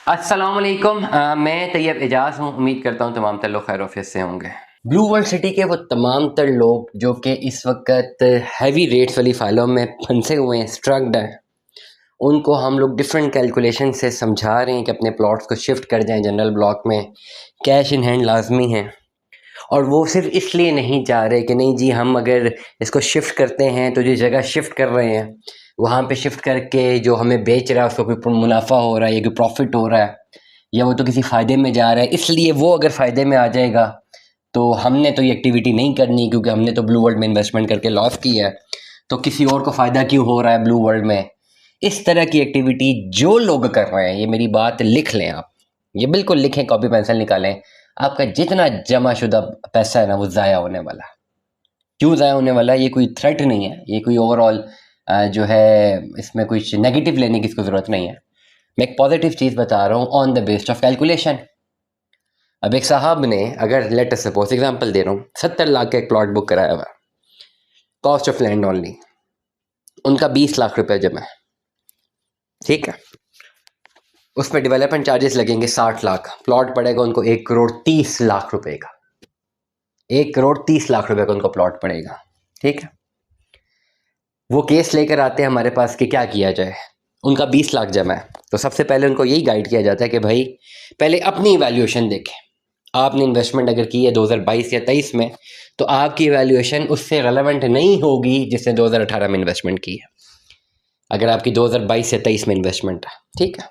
अस्सलाम वालेकुम। मैं तैयब एजाज हूँ। उम्मीद करता हूँ तमाम तर लोग खैर ऑफिस से होंगे। ब्लू वर्ल्ड सिटी के वो तमाम तर लोग जो कि इस वक्त हैवी रेट्स वाली फाइलों में फंसे हुए हैं, स्ट्रक्ड हैं, उनको हम लोग डिफरेंट कैलकुलेशन से समझा रहे हैं कि अपने प्लॉट्स को शिफ्ट कर जाएं जनरल ब्लॉक में। कैश इन हैंड लाजमी है, और वो सिर्फ इसलिए नहीं जा रहे कि नहीं जी हम अगर इसको शिफ्ट करते हैं तो जिस जगह शिफ्ट कर रहे हैं वहाँ पे शिफ्ट करके जो हमें बेच रहा है उसको कोई मुनाफा हो रहा है या कोई प्रॉफिट हो रहा है या वो तो किसी फ़ायदे में जा रहा है, इसलिए वो अगर फ़ायदे में आ जाएगा तो हमने तो ये एक्टिविटी नहीं करनी क्योंकि हमने तो ब्लू वर्ल्ड में इन्वेस्टमेंट करके लॉस किया है, तो किसी और को फ़ायदा क्यों हो रहा है ब्लू वर्ल्ड में। इस तरह की एक्टिविटी जो लोग कर रहे हैं, ये मेरी बात लिख लें आप, ये बिल्कुल लिखें, कॉपी पेंसिल निकालें। आपका जितना जमा शुदा पैसा है ना वो ज़ाया होने वाला। क्यों ज़ाया होने वाला है? ये कोई थ्रेट नहीं है, ये कोई ओवरऑल जो है इसमें कुछ नेगेटिव लेने की इसको ज़रूरत नहीं है। मैं एक पॉजिटिव चीज़ बता रहा हूँ on the based of calculation. अब एक साहब ने, अगर लेट अस सपोज एग्जांपल दे रहा हूँ, 70 लाख का एक प्लॉट बुक कराया हुआ, कॉस्ट ऑफ लैंड ओनली, उनका 20 लाख रुपए जमा है, ठीक है। उसमें डेवलपमेंट चार्जेस लगेंगे 60 लाख, प्लॉट पड़ेगा उनको 1 करोड़ 30 लाख रुपए का। 1 करोड़ 30 लाख रुपए का उनको प्लॉट पड़ेगा, ठीक है। वो केस लेकर आते हैं हमारे पास कि क्या किया जाए। उनका 20 लाख जमा है, तो सबसे पहले उनको यही गाइड किया जाता है कि भाई पहले अपनी इवैल्यूएशन देखें। आपने इन्वेस्टमेंट अगर की है 2022 या 23 में, तो आपकी इवैल्यूएशन उससे रेलेवेंट नहीं होगी जिसने 2018 में इन्वेस्टमेंट की है, अगर आपकी 2022 या 23 में इन्वेस्टमेंट है, ठीक है।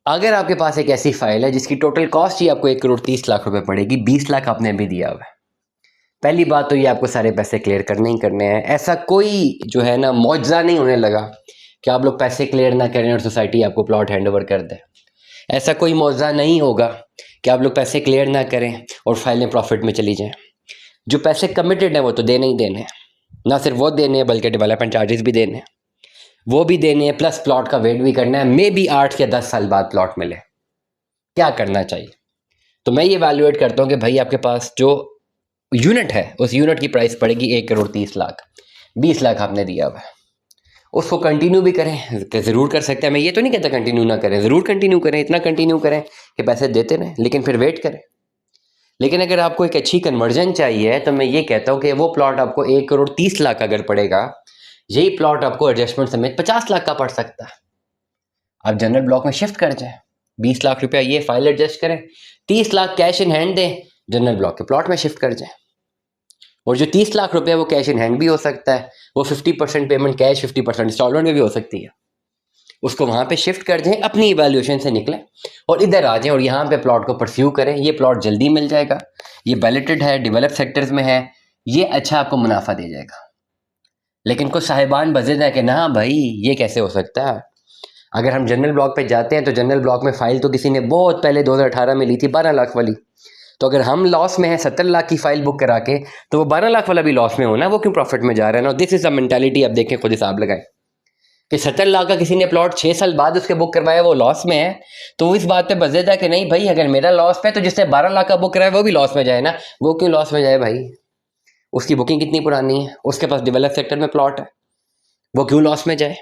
अगर आपके पास एक ऐसी फाइल है जिसकी टोटल कॉस्ट ही आपको 1 करोड़ 30 लाख रुपए पड़ेगी, 20 लाख आपने भी दिया हुआ है, पहली बात तो ये आपको सारे पैसे क्लियर करने ही करने हैं। ऐसा कोई जो है ना मौजज़ा नहीं होने लगा कि आप लोग पैसे क्लियर ना करें और सोसाइटी आपको प्लॉट हैंड ओवर कर दे। ऐसा कोई मौजज़ा नहीं होगा कि आप लोग पैसे क्लियर ना करें और फाइलें प्रॉफिट में चली जाएं। जो पैसे कमिटेड हैं वो तो देने ही देने हैं, ना सिर्फ वो देने हैं बल्कि डेवलपमेंट चार्जेस भी देने हैं, वो भी देने हैं, प्लस प्लॉट का वेट भी करना है। मे बी 8 या 10 साल बाद प्लॉट मिले। क्या करना चाहिए? तो मैं ये वैल्यूएट करता हूँ कि भाई आपके पास जो यूनिट है उस यूनिट की प्राइस पड़ेगी 1 करोड़ 30 लाख, 20 लाख आपने दिया हुआ है। उसको कंटिन्यू भी करें, ज़रूर कर सकते हैं, मैं ये तो नहीं कहता कंटिन्यू ना करें, ज़रूर कंटिन्यू करें, इतना कंटिन्यू करें कि पैसे देते रहें, लेकिन फिर वेट करें। लेकिन अगर आपको एक अच्छी कन्वर्जन चाहिए तो मैं ये कहता हूँ कि वो प्लॉट आपको 1 करोड़ 30 लाख अगर पड़ेगा, यही प्लॉट आपको एडजस्टमेंट समेत 50 लाख का पड़ सकता है। आप जनरल ब्लॉक में शिफ्ट कर जाएं, 20 लाख रुपया ये फाइल एडजस्ट करें, 30 लाख कैश इन हैंड दें, जनरल ब्लॉक के प्लॉट में शिफ्ट कर जाएं। और जो 30 लाख रुपया वो कैश इन हैंड भी हो सकता है, वो 50% पेमेंट कैश, 50% इंस्टॉलमेंट में भी हो सकती है। उसको वहाँ पे शिफ्ट कर जाएं, अपनी इवैल्यूएशन से निकलें और इधर आ जाएं और यहाँ पे प्लॉट को परस्यू करें। ये प्लॉट जल्दी मिल जाएगा, ये बैलेटेड है, डेवलप सेक्टर्स में है, ये अच्छा आपको मुनाफा दे जाएगा। लेकिन कुछ साहिबान बज़िद है कि ना भाई ये कैसे हो सकता है। अगर हम जनरल ब्लॉक पे जाते हैं तो जनरल ब्लॉक में फ़ाइल तो किसी ने बहुत पहले 2018 में ली थी 12 लाख वाली, तो अगर हम लॉस में हैं 70 लाख की फ़ाइल बुक करा के, तो वो 12 लाख वाला भी लॉस में होना, वो क्यों प्रॉफिट में जा रहा है ना। This is a mentality. आप देखें, खुद हिसाब लगाएं कि 70 लाख का किसी ने प्लॉट 6 साल बाद उसके बुक करवाया, वो लॉस में है, तो इस बात पे बज़ेद है कि नहीं भाई अगर मेरा लॉस पे तो जिसने 12 लाख का बुक कराया वो भी लॉस में जाए ना। वो क्यों लॉस में जाए भाई? उसकी बुकिंग कितनी पुरानी है, उसके पास डेवलप सेक्टर में प्लॉट है, वो क्यों लॉस में जाए?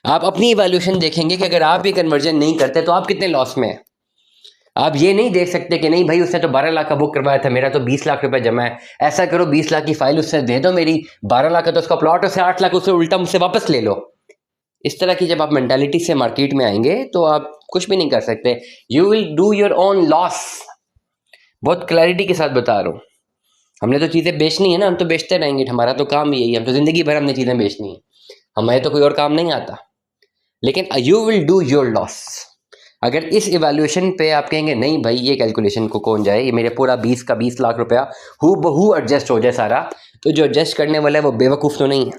आप अपनी इवैल्यूएशन देखेंगे कि अगर आप भी कन्वर्जन नहीं करते तो आप कितने लॉस में हैं। आप ये नहीं देख सकते कि नहीं भाई उसने तो 12 लाख का बुक करवाया था, मेरा तो 20 लाख रुपए जमा है। ऐसा करो 20 लाख की फाइल उससे दे दो, मेरी 12 लाख का तो उसका प्लॉट, उससे 8 लाख उससे उल्टा मुझसे वापस ले लो। इस तरह की जब आप मेंटालिटी से मार्केट में आएंगे तो आप कुछ भी नहीं कर सकते। You will do your own loss. बहुत क्लैरिटी के साथ बता रहा हूँ। हमने तो चीज़ें बेचनी है ना, हम तो बेचते रहेंगे, हमारा तो काम यही है, हम तो ज़िंदगी भर हमने चीज़ें बेचनी है, हमें तो कोई और काम नहीं आता। लेकिन you will do your loss. अगर इस इवैल्यूएशन पे आप कहेंगे नहीं भाई ये कैलकुलेशन को कौन जाए, ये मेरे पूरा 20 का 20 लाख रुपया हु बहू एडजस्ट हो जाए सारा, तो जो एडजस्ट करने वाला है वो बेवकूफ़ तो नहीं है।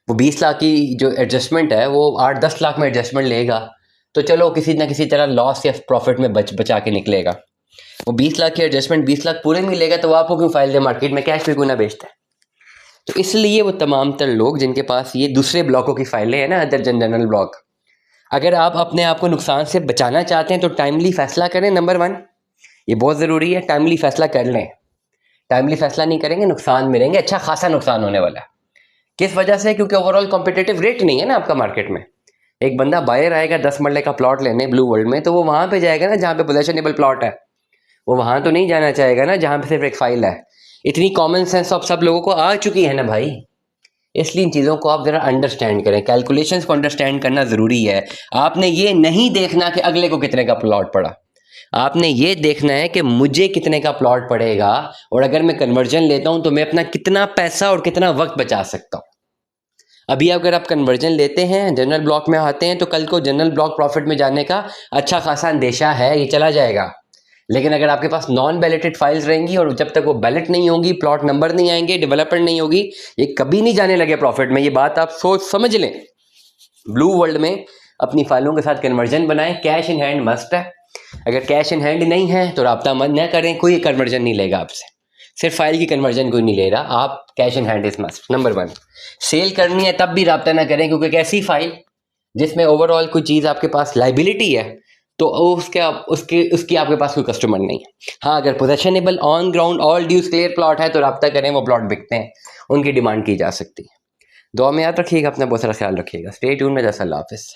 वो 20 लाख की जो एडजस्टमेंट है वो 8-10 लाख में एडजस्टमेंट लेगा, तो चलो किसी ना किसी तरह लॉस या प्रॉफिट में बचा के निकलेगा। वो 20 लाख की एडजस्टमेंट 20 लाख पूरे मिलेगा, तो आपको क्यों फाइल दे मार्केट में, कैश भी क्यों ना बेचते हैं। तो इसलिए वो तमाम तर लोग जिनके पास ये दूसरे ब्लॉकों की फाइलें हैं ना, अदर जनरल ब्लॉक, अगर आप अपने आप को नुकसान से बचाना चाहते हैं तो टाइमली फैसला करें। नंबर 1 ये बहुत ज़रूरी है, टाइमली फैसला कर लें। टाइमली फैसला नहीं करेंगे नुकसान में रहेंगे, अच्छा खासा नुकसान होने वाला है। किस वजह से? क्योंकि ओवरऑल कॉम्पिटिटिव रेट नहीं है ना आपका मार्केट में। एक बंदा बायर आएगा 10 मरले का प्लॉट लेने ब्लू वर्ल्ड में, तो वो वहाँ पे जाएगा ना जहाँ पे पोजेशनेबल प्लॉट है, वो वहाँ तो नहीं जाना चाहेगा ना जहाँ पे सिर्फ एक फाइल है। इतनी कॉमन सेंस अब सब लोगों को आ चुकी है ना भाई, इसलिए इन चीज़ों को आप ज़रा अंडरस्टैंड करें, कैलकुलेशंस को अंडरस्टैंड करना ज़रूरी है। आपने ये नहीं देखना कि अगले को कितने का प्लॉट पड़ा, आपने ये देखना है कि मुझे कितने का प्लॉट पड़ेगा, और अगर मैं कन्वर्जन लेता हूं तो मैं अपना कितना पैसा और कितना वक्त बचा सकता हूं। अभी अगर आप कन्वर्जन लेते हैं, जनरल ब्लॉक में आते हैं, तो कल को जनरल ब्लॉक प्रॉफिट में जाने का अच्छा खासा अंदेशा है, ये चला जाएगा। लेकिन अगर आपके पास नॉन बैलेटेड फाइल्स रहेंगी और जब तक वो बैलेट नहीं होगी, प्लॉट नंबर नहीं आएंगे, डेवलपमेंट नहीं होगी, ये कभी नहीं जाने लगे प्रॉफिट में। ये बात आप सोच समझ लें। ब्लू वर्ल्ड में अपनी फाइलों के साथ कन्वर्जन बनाएं, कैश इन हैंड मस्ट है। अगर कैश इन हैंड नहीं है तो राब्ता मत न करें, कोई कन्वर्जन नहीं लेगा आपसे, सिर्फ फाइल की कन्वर्जन कोई नहीं ले रहा, आप cash in hand is must. Number 1, sell करनी है तब भी राब्ता ना करें, क्योंकि एक ऐसी फाइल जिसमें ओवरऑल कोई चीज़ आपके पास लाइबिलिटी है तो उसकी आपके पास कोई कस्टमर नहीं है। हाँ, अगर possessionable on ground all dues clear plot है तो राब्ता करें, वो प्लॉट बिकते हैं, उनकी डिमांड की जा सकती है। दुआ में याद रखिएगा, अपना बहुत सारा ख्याल रखिएगा। स्टे ट्यून में। जैसा अल्लाह हाफिज़।